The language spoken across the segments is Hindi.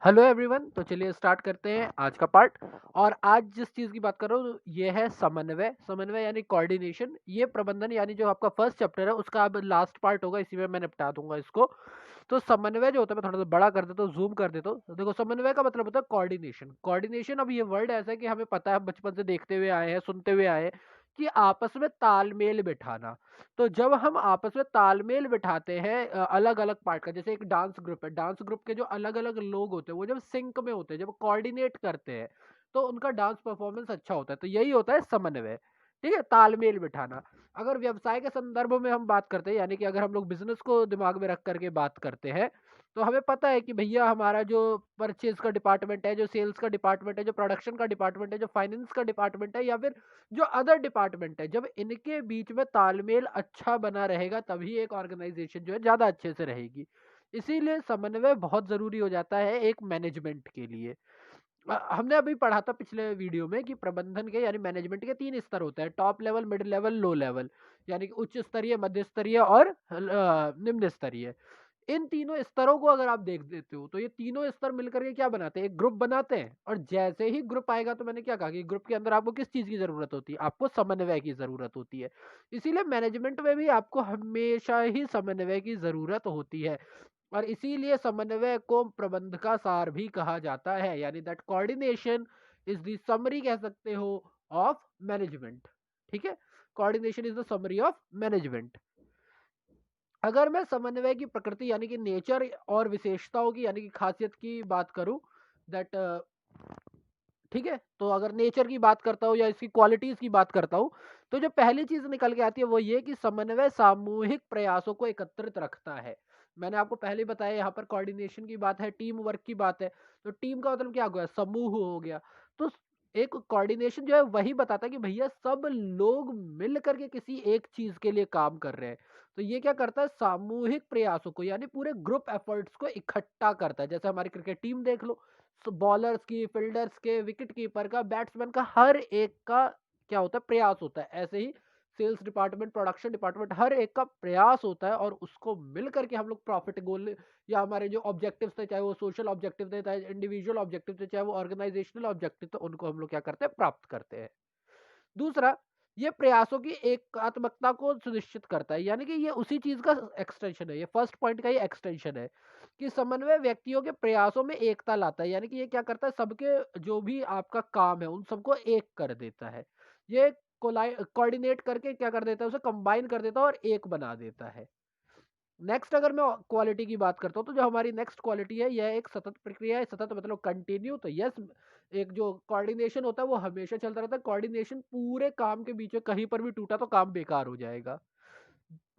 Hello everyone. तो चलिए स्टार्ट करते हैं आज का पार्ट। और आज जिस चीज़ की बात कर रहा हूँ ये है समन्वय यानी कोऑर्डिनेशन। ये प्रबंधन यानी जो आपका फर्स्ट चैप्टर है उसका अब लास्ट पार्ट होगा, इसी में मैं निपटा दूंगा इसको। तो समन्वय जो होता है, मैं थोड़ा सा बड़ा कर देता हूँ, जूम कर देता हूँ। तो देखो, समन्वय का मतलब होता है कोऑर्डिनेशन। अब ये वर्ड ऐसा है कि हमें पता है, बचपन से देखते हुए आए हैं, सुनते हुए आए हैं कि आपस में तालमेल बिठाना। तो जब हम आपस में तालमेल बिठाते हैं अलग अलग पार्ट का, जैसे एक डांस ग्रुप है, डांस ग्रुप के जो अलग अलग लोग होते हैं वो जब सिंक में होते हैं, जब कोऑर्डिनेट करते हैं, तो उनका डांस परफॉर्मेंस अच्छा होता है। तो यही होता है समन्वय। ठीक है, तालमेल बिठाना। अगर व्यवसाय के संदर्भ में हम बात करते हैं, यानी कि अगर हम लोग बिजनेस को दिमाग में रख करके बात करते हैं, तो हमें पता है कि भैया हमारा जो परचेज का डिपार्टमेंट है, जो सेल्स का डिपार्टमेंट है, जो प्रोडक्शन का डिपार्टमेंट है, जो फाइनेंस का डिपार्टमेंट है, या फिर जो अदर डिपार्टमेंट है, जब इनके बीच में तालमेल अच्छा बना रहेगा तभी एक ऑर्गेनाइजेशन जो है ज्यादा अच्छे से रहेगी। इसीलिए समन्वय बहुत जरूरी हो जाता है एक मैनेजमेंट के लिए। हमने अभी पढ़ा था पिछले वीडियो में कि प्रबंधन के यानी मैनेजमेंट के 3 स्तर होते हैं: top level, mid level, low level. यानी कि उच्च स्तरीय, मध्य स्तरीय और निम्न स्तरीय। इन तीनों स्तरों को अगर आप देख देते हो तो ये तीनों स्तर मिलकर के क्या बनाते हैं? एक ग्रुप बनाते हैं। और जैसे ही ग्रुप आएगा, तो मैंने क्या कहा कि ग्रुप के अंदर आपको किस चीज की जरूरत होती है? आपको समन्वय की जरूरत होती है। इसीलिए मैनेजमेंट में भी आपको हमेशा ही समन्वय की जरूरत होती है। और इसीलिए समन्वय को प्रबंध का सार भी कहा जाता है, यानी that coordination is the summary, कह सकते हो, ऑफ मैनेजमेंट। ठीक है, coordination is the summary of management. अगर मैं समन्वय की प्रकृति यानी कि नेचर और विशेषताओं की यानी कि खासियत की बात करूं, दैट ठीक है, तो अगर नेचर की बात करता हूँ या इसकी क्वालिटीज की बात करता हूँ, तो जो पहली चीज निकल के आती है वो ये कि समन्वय सामूहिक प्रयासों को एकत्रित रखता है। मैंने आपको पहले ही बताया, यहाँ पर कोऑर्डिनेशन की बात है, टीम वर्क की बात है। तो टीम का मतलब क्या हो गया? समूह हो गया। तो एक कोऑर्डिनेशन जो है वही बताता है कि भैया सब लोग मिल करके किसी एक चीज के लिए काम कर रहे हैं। तो ये क्या करता है? सामूहिक प्रयासों को यानी पूरे ग्रुप एफर्ट्स को इकट्ठा करता है। जैसे हमारी क्रिकेट टीम देख लो, तो बॉलर्स की, फील्डर्स के, विकेट कीपर का, बैट्समैन का, हर एक का क्या होता है? प्रयास होता है। ऐसे ही सेल्स डिपार्टमेंट, प्रोडक्शन डिपार्टमेंट, हर एक का प्रयास होता है और उसको मिल करके हम लोग प्रॉफिट गोल या हमारे जो ऑब्जेक्टिव्स थे, चाहे वो सोशल ऑब्जेक्टिव थे, चाहे इंडिविजुअल ऑब्जेक्टिव थे, चाहे वो ऑर्गेनाइजेशनल ऑब्जेक्टिव थे, उनको हम लोग क्या करते हैं? प्राप्त करते हैं। दूसरा, ये प्रयासों की एकात्मकता को सुनिश्चित करता है, यानी कि ये उसी चीज का एक्सटेंशन है। ये फर्स्ट पॉइंट का ही एक्सटेंशन है कि समन्वय व्यक्तियों के प्रयासों में एकता लाता है। यानी कि ये क्या करता है? सबके जो भी आपका काम है उन सबको एक कर देता है। ये कोऑर्डिनेट करके क्या कर देता है? उसे कंबाइन कर देता है और एक बना देता है। नेक्स्ट, अगर मैं क्वालिटी की बात करता हूँ, तो जो हमारी नेक्स्ट क्वालिटी है, यह एक सतत प्रक्रिया है। सतत मतलब कंटिन्यू। तो यस, एक जो कोऑर्डिनेशन होता है वो हमेशा चलता रहता है। कोऑर्डिनेशन पूरे काम के बीच में कहीं पर भी टूटा तो काम बेकार हो जाएगा।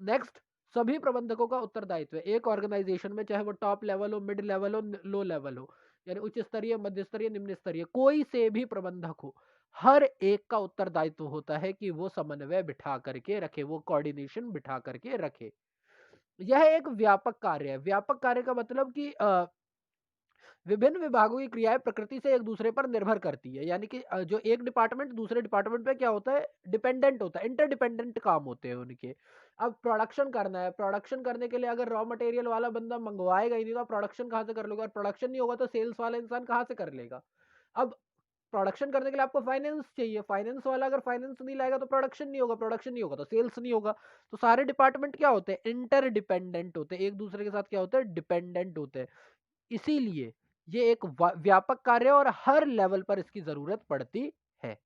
नेक्स्ट, सभी प्रबंधकों का उत्तरदायित्व है एक ऑर्गेनाइजेशन में, चाहे वो टॉप लेवल हो, मिड लेवल हो, लो लेवल हो, यानी उच्च स्तरीय, मध्य स्तरीय, निम्न स्तरीय, कोई से भी प्रबंधक हो, हर एक का उत्तरदायित्व होता है कि वो समन्वय बिठा करके रखे, वो कोऑर्डिनेशन बिठा करके रखे। यह एक व्यापक कार्य है। व्यापक कार्य का मतलब कि विभिन्न विभागों की क्रियाएं प्रकृति से एक दूसरे पर निर्भर करती है। यानी कि जो एक डिपार्टमेंट दूसरे डिपार्टमेंट पे क्या होता है? डिपेंडेंट होता है, इंटरडिपेंडेंट काम होते हैं उनके। अब प्रोडक्शन करना है, प्रोडक्शन करने के लिए अगर रॉ मटेरियल वाला बंदा मंगवाएगा ही नहीं, तो प्रोडक्शन कहाँ से कर लोगे? और प्रोडक्शन नहीं होगा तो सेल्स वाला इंसान कहाँ से कर लेगा? अब प्रोडक्शन करने के लिए आपको फाइनेंस चाहिए, फाइनेंस वाला अगर फाइनेंस नहीं लाएगा तो प्रोडक्शन नहीं होगा, प्रोडक्शन नहीं होगा तो सेल्स नहीं होगा। तो सारे डिपार्टमेंट क्या होते हैं? इंटरडिपेंडेंट होते हैं, एक दूसरे के साथ क्या होते हैं? डिपेंडेंट होते हैं। इसीलिए ये एक व्यापक कार्य है और हर लेवल पर इसकी जरूरत पड़ती है।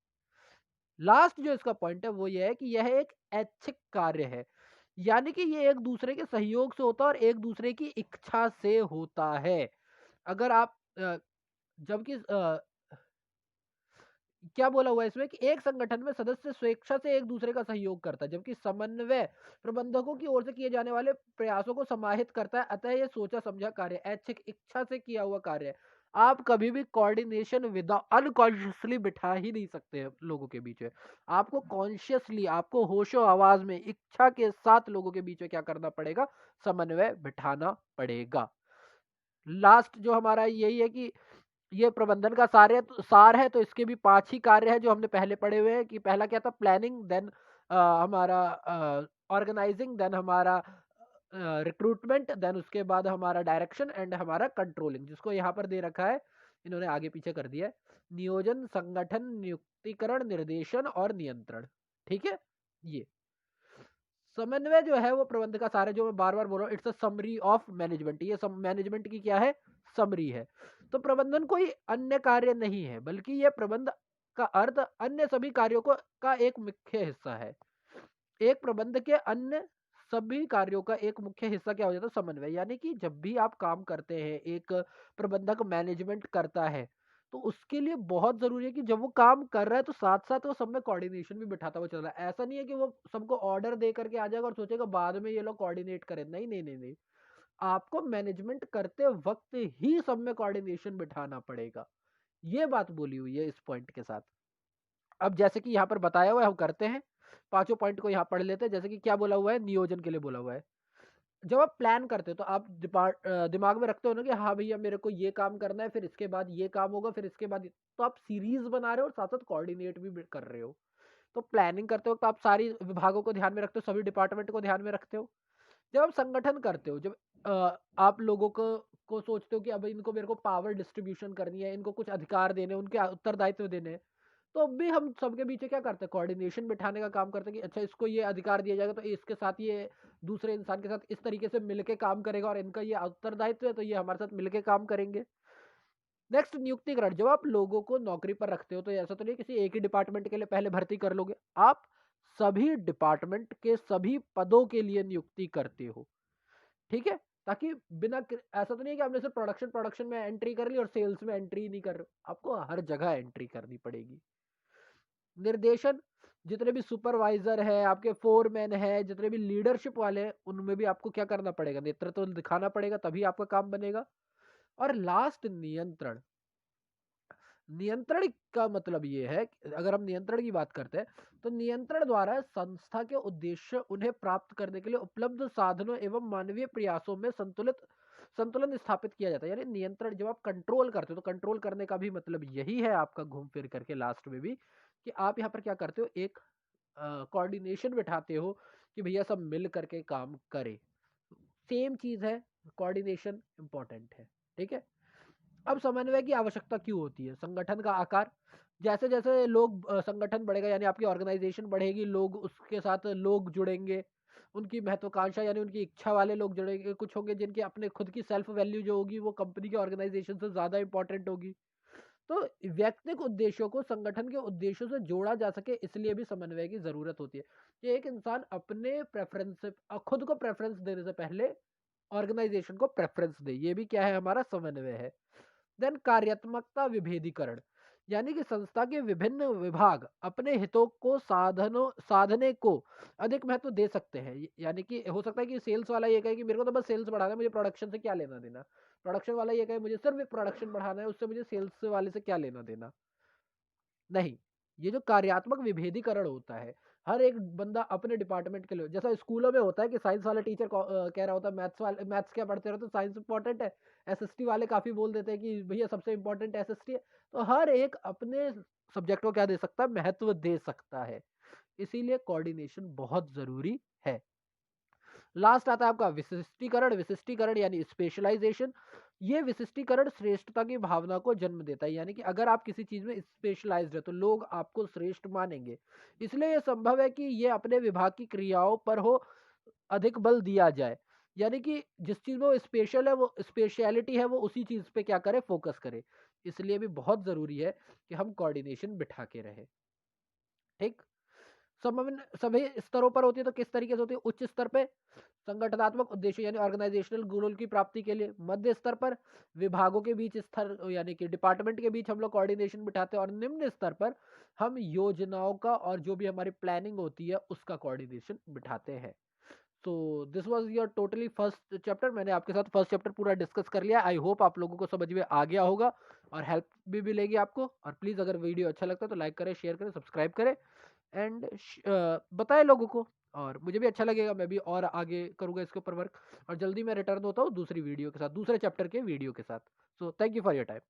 लास्ट जो इसका पॉइंट है वो ये है कि यह एक ऐच्छिक कार्य है। यानी कि ये एक दूसरे के सहयोग से होता है और एक दूसरे की इच्छा से होता है। अगर आप जबकि क्या बोला हुआ है इसमें कि एक संगठन में सदस्य स्वेच्छा से एक दूसरे का सहयोग करता है, जबकि समन्वय प्रबंधकों की ओर से किए जाने वाले प्रयासों को समाहित करता है। अतः यह सोचा समझा कार्य, ऐच्छिक, इच्छा से किया हुआ कार्य है। आप कभी भी कोऑर्डिनेशन विदाउट अनकॉन्शियसली बिठा ही नहीं सकते हैं लोगों के बीच में। आपको कॉन्शियसली, आपको होशो आवाज में, इच्छा के साथ लोगों के बीच में क्या करना पड़ेगा? समन्वय बिठाना पड़ेगा। लास्ट जो हमारा यही है कि ये प्रबंधन का सार है। तो इसके भी 5 ही कार्य है जो हमने पहले पढ़े हुए हैं। कि पहला क्या था? प्लानिंग, देन हमारा ऑर्गेनाइजिंग, देन हमारा रिक्रूटमेंट, देन उसके बाद हमारा डायरेक्शन एंड हमारा कंट्रोलिंग, जिसको यहाँ पर दे रखा है, इन्होंने आगे पीछे कर दिया है, नियोजन, संगठन, नियुक्तिकरण, निर्देशन और नियंत्रण। ठीक है, ये समन्वय जो है वो प्रबंध का सारा, जो मैं बार बार बोल रहा हूँ, it's a summary of management. ये मैनेजमेंट की क्या है, समरी है। तो प्रबंधन कोई अन्य कार्य नहीं है, बल्कि ये प्रबंध का अर्थ अन्य सभी कार्यों को का एक मुख्य हिस्सा है। एक प्रबंध के अन्य सभी कार्यों का एक मुख्य हिस्सा क्या हो जाता है, समन्वय। यानी कि जब भी आप काम करते हैं, एक प्रबंधक मैनेजमेंट करता है, तो उसके लिए बहुत जरूरी है कि जब वो काम कर रहा है तो साथ साथ वो सब में कोऑर्डिनेशन भी बिठाता हुआ चल रहा है। ऐसा नहीं है कि वो सबको ऑर्डर दे करके आ जाएगा और सोचेगा बाद में ये लोग कोऑर्डिनेट करें। नहीं नहीं नहीं नहीं, आपको मैनेजमेंट करते वक्त ही सब में कोऑर्डिनेशन बिठाना पड़ेगा। ये बात बोली हुई है इस पॉइंट के साथ। अब जैसे कि यहाँ पर बताया हुआ है, हम करते हैं, पांचों पॉइंट को यहाँ पढ़ लेते हैं। जैसे कि क्या बोला हुआ है, नियोजन के लिए बोला हुआ है। जब आप प्लान करते हो तो आप दिमाग में रखते हो ना कि हाँ भैया मेरे को ये काम करना है, फिर इसके बाद ये काम होगा, फिर इसके बाद तो आप सीरीज बना रहे हो और साथ साथ कोऑर्डिनेट भी कर रहे हो। तो प्लानिंग करते वक्त आप सारी विभागों को ध्यान में रखते हो, सभी डिपार्टमेंट को ध्यान में रखते हो। जब आप संगठन करते हो, जब आप लोगों को सोचते हो कि अब इनको मेरे को पावर डिस्ट्रीब्यूशन करनी है, इनको कुछ अधिकार देने, उनके उत्तरदायित्व देने हैं, तो अब भी हम सबके पीछे क्या करते हैं, कोऑर्डिनेशन बिठाने का काम करते हैं कि अच्छा इसको ये अधिकार दिया जाएगा तो इसके साथ ये दूसरे इंसान के साथ इस तरीके से मिलके काम करेगा, और इनका ये उत्तरदायित्व है तो ये हमारे साथ मिलके काम करेंगे। नेक्स्ट, नियुक्तिकरण। जब आप लोगों को नौकरी पर रखते हो तो ऐसा तो नहीं किसी एक ही डिपार्टमेंट के लिए पहले भर्ती कर लोगे, आप सभी डिपार्टमेंट के सभी पदों के लिए नियुक्ति करते हो। ठीक है, ताकि ऐसा तो नहीं है कि आपने सिर्फ प्रोडक्शन प्रोडक्शन में एंट्री कर ली और सेल्स में एंट्री नहीं कर रहे हो, आपको हर जगह एंट्री करनी पड़ेगी। निर्देशन, जितने भी सुपरवाइजर है, आपके फोरमैन है, जितने भी लीडरशिप वाले हैं, उनमें भी आपको क्या करना पड़ेगा, नेतृत्व दिखाना पड़ेगा, तभी आपका काम बनेगा। और लास्ट, नियंत्रण। नियंत्रण का मतलब ये है कि अगर हम नियंत्रण की बात करते हैं तो नियंत्रण द्वारा संस्था के उद्देश्य उन्हें प्राप्त करने के लिए उपलब्ध साधनों एवं मानवीय प्रयासों में संतुलन स्थापित किया जाता है। यानी नियंत्रण, जब आप कंट्रोल करते हो तो कंट्रोल करने का भी मतलब यही है आपका, घूम फिर करके लास्ट में भी, कि आप यहाँ पर क्या करते हो, एक कोऑर्डिनेशन बिठाते हो कि भैया सब मिल करके काम करे। सेम चीज है, कोऑर्डिनेशन इंपॉर्टेंट है। ठीक है, अब समन्वय की आवश्यकता क्यों होती है, संगठन का आकार। जैसे जैसे लोग संगठन बढ़ेगा, यानी आपकी ऑर्गेनाइजेशन बढ़ेगी, लोग उसके साथ लोग जुड़ेंगे, उनकी महत्वाकांक्षा यानी उनकी इच्छा वाले लोग जुड़ेंगे, कुछ होंगे जिनकी अपने खुद की सेल्फ वैल्यू जो होगी वो कंपनी के ऑर्गेनाइजेशन से ज्यादा इंपॉर्टेंट होगी। तो व्यक्तिगत उद्देश्यों को संगठन के उद्देश्यों से जोड़ा जा सके, इसलिए भी समन्वय की जरूरत होती है कि एक इंसान अपने प्रेफरेंस से, खुद को प्रेफरेंस देने से पहले ऑर्गेनाइजेशन को प्रेफरेंस दे, ये भी क्या है, हमारा समन्वय है। देन कार्यात्मकता विभेदीकरण, यानी कि संस्था के विभिन्न विभाग अपने हितों को साधने को अधिक महत्व दे सकते हैं। यानी कि हो सकता है कि सेल्स वाला ये कहे कि मेरे को तो बस सेल्स बढ़ाना है, मुझे प्रोडक्शन से क्या लेना देना। प्रोडक्शन वाला ये कहे मुझे सिर्फ प्रोडक्शन बढ़ाना है, उससे मुझे सेल्स वाले से क्या लेना देना। नहीं, ये जो कार्यात्मक विभेदीकरण होता है, हर एक बंदा अपने डिपार्टमेंट के लिए, जैसा स्कूलों में होता है कि साइंस वाला टीचर कह रहा होता है मैथ्स क्या पढ़ते रहो, तो साइंस इंपॉर्टेंट है। एसएसटी वाले काफी बोल देते हैं कि भैया सबसे इंपॉर्टेंट एसएसटी है। तो हर एक अपने सब्जेक्ट को क्या दे सकता है, महत्व दे सकता है। इसीलिए कोऑर्डिनेशन बहुत जरूरी है। लास्ट आता है आपका विशिष्टीकरण। विशिष्टीकरण यानी स्पेशलाइजेशन। ये विशिष्टीकरण श्रेष्ठता की भावना को जन्म देता है, यानी कि अगर आप किसी चीज में स्पेशलाइज्ड है तो लोग आपको श्रेष्ठ मानेंगे। इसलिए यह संभव है कि ये अपने विभाग की क्रियाओं पर हो अधिक बल दिया जाए, यानी कि जिस चीज में वो स्पेशल है, वो स्पेशलिटी है, वो उसी चीज पे क्या करे, फोकस करे। इसलिए भी बहुत जरूरी है कि हम कोऑर्डिनेशन बिठा के रहे। ठीक, सभी स्तरों पर होती है, तो किस तरीके से होती है, उच्च स्तर पे संगठनात्मक उद्देश्य यानी ऑर्गेनाइजेशनल गोल की प्राप्ति के लिए, मध्य स्तर पर विभागों के बीच स्तर यानी कि डिपार्टमेंट के बीच हम लोग कोऑर्डिनेशन बिठाते हैं, और निम्न स्तर पर हम योजनाओं का और जो भी हमारी प्लानिंग होती है उसका कोऑर्डिनेशन बिठाते हैं। तो this was your totally first chapter. मैंने आपके साथ फर्स्ट चैप्टर पूरा डिस्कस कर लिया। आई होप आप लोगों को समझ में आ गया होगा और हेल्प भी मिलेगी आपको। और प्लीज़ अगर वीडियो अच्छा लगता है तो लाइक करें, शेयर करें, सब्सक्राइब करें एंड बताएं लोगों को। और मुझे भी अच्छा लगेगा, मैं भी और आगे करूँगा इसके ऊपर वर्क। और जल्दी मैं रिटर्न होता हूँ दूसरी वीडियो के साथ, दूसरे चैप्टर के वीडियो के साथ। So thank you for your time.